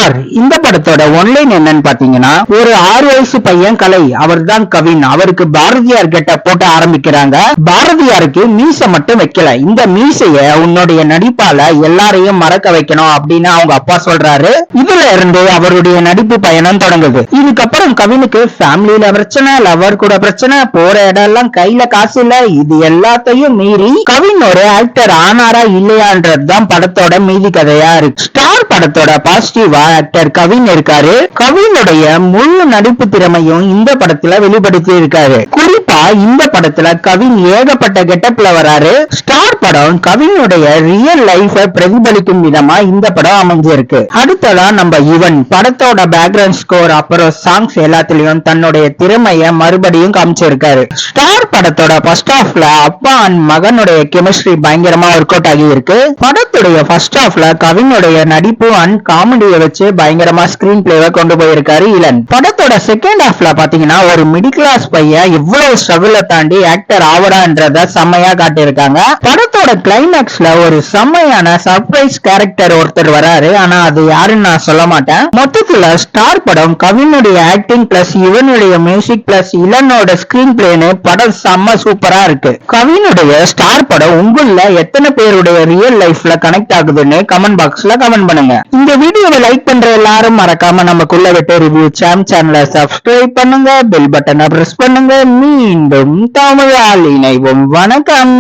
Star இந்த படத்தோட one line என்னன்னு பாத்தீங்கன்னா, ஒரு 6 வயசு பையன் கலை, அவர் தான் கவின். அவருக்கு பாரதியார் கெட்ட போட்ட ஆரம்பிக்கிறாங்க. பாரதியாருக்கு மீச மட்டும் வைக்கல, இந்த மீசைய உன்னுடைய நடிப்பால எல்லாரையும் மறக்க வைக்கணும் அப்படின்னு அவங்க அப்பா சொல்றாரு. இதுல இருந்து அவருடைய நடிப்பு பயணம் தொடங்குது. இதுக்கப்புறம் கவினுக்கு ஃபேமிலியில பிரச்சனை, லவர் கூட பிரச்சனை, போற இடம் எல்லாம் கையில காசு இல்ல. இது எல்லாத்தையும் மீறி கவின் ஒரு ஆக்டர் ஆனாரா இல்லையான்றதுதான் படத்தோட மீதி கதையா இருக்கு. ஸ்டார் படத்தோட பாசிட்டிவா ஆக்டர் கவின் இருக்காரு. கவினுடைய முழு நடிப்பு திறமையும் இந்த படத்துல வெளிப்படுத்தி இருக்காரு. குறிப்பா இந்த படத்துல கவின் ஏகப்பட்ட கெட்டப்ல வராரு. ஸ்டார் படம் கவினுடைய ரியல் லைஃப பிரதிபலிக்கும் விதமா இந்த படம் அமைஞ்சிருக்கு. அடுத்ததா நம்ம யுவன் படத்தோட பேக்ரவுண்ட் ஸ்கோர் அப்புறம் சாங்ஸ் எல்லாத்திலயும் தன்னுடைய திறமைய மறுபடியும் காமிச்சிருக்காரு. ஸ்டார் படத்தோட ஃபர்ஸ்ட் ஹாஃப்ல அப்பா அண்ட் மகனுடைய கெமிஸ்ட்ரி பயங்கரமா ஒர்க் அவுட் ஆகி இருக்கு. படத்துடைய ஃபர்ஸ்ட் ஹாஃப்ல கவினுடைய நடிப்பு அண்ட் காமெடியை வச்சு பயங்கரமா ஸ்கிரீன் பிளேவை கொண்டு போயிருக்காரு இளன். படத்தோட செகண்ட் ஹாஃப்ல பாத்தீங்கன்னா ஒரு மிடில் கிளாஸ் பையன் எவ்வளவு ஸ்ட்ரகிள தாண்டி ஆக்டர் ஆவடான்றத செம்மையா காட்டியிருக்காங்க. படத்தோட கிளைமேக்ஸ்ல ஒரு செம்மையான சர்ப்ரைஸ் கேரக்டர் ஒருத்தர் வராரு. ஆனா அது யாருன்னு நான் சொல்ல மாட்டேன். மொத்தத்துல ஸ்டார் படம் கவினுடைய ஆக்டிங் பிளஸ் இவனுடைய மியூசிக் பிளஸ் இளனோட ஸ்கிரீன் பிளேன்னு படம் செம்ம சூப்பரா இருக்கு. கவினுடைய ஸ்டார் படம் உங்கள எத்தனை பேருடைய ரியல் லைஃப்ல கனெக்ட் ஆகுதுன்னு கமெண்ட் பாக்ஸ்ல கமெண்ட் பண்ணுங்க. இந்த வீடியோவை லைக் பண்ற எல்லாரும் மறக்காம நமக்குள்ள வெட்ட ரிவ்யூ சேனலை சப்ஸ்கிரைப் பண்ணுங்க, பெல் பட்டனை பிரஸ் பண்ணுங்க. மீண்டும் தமிழால் இணைவோம். வணக்கம்.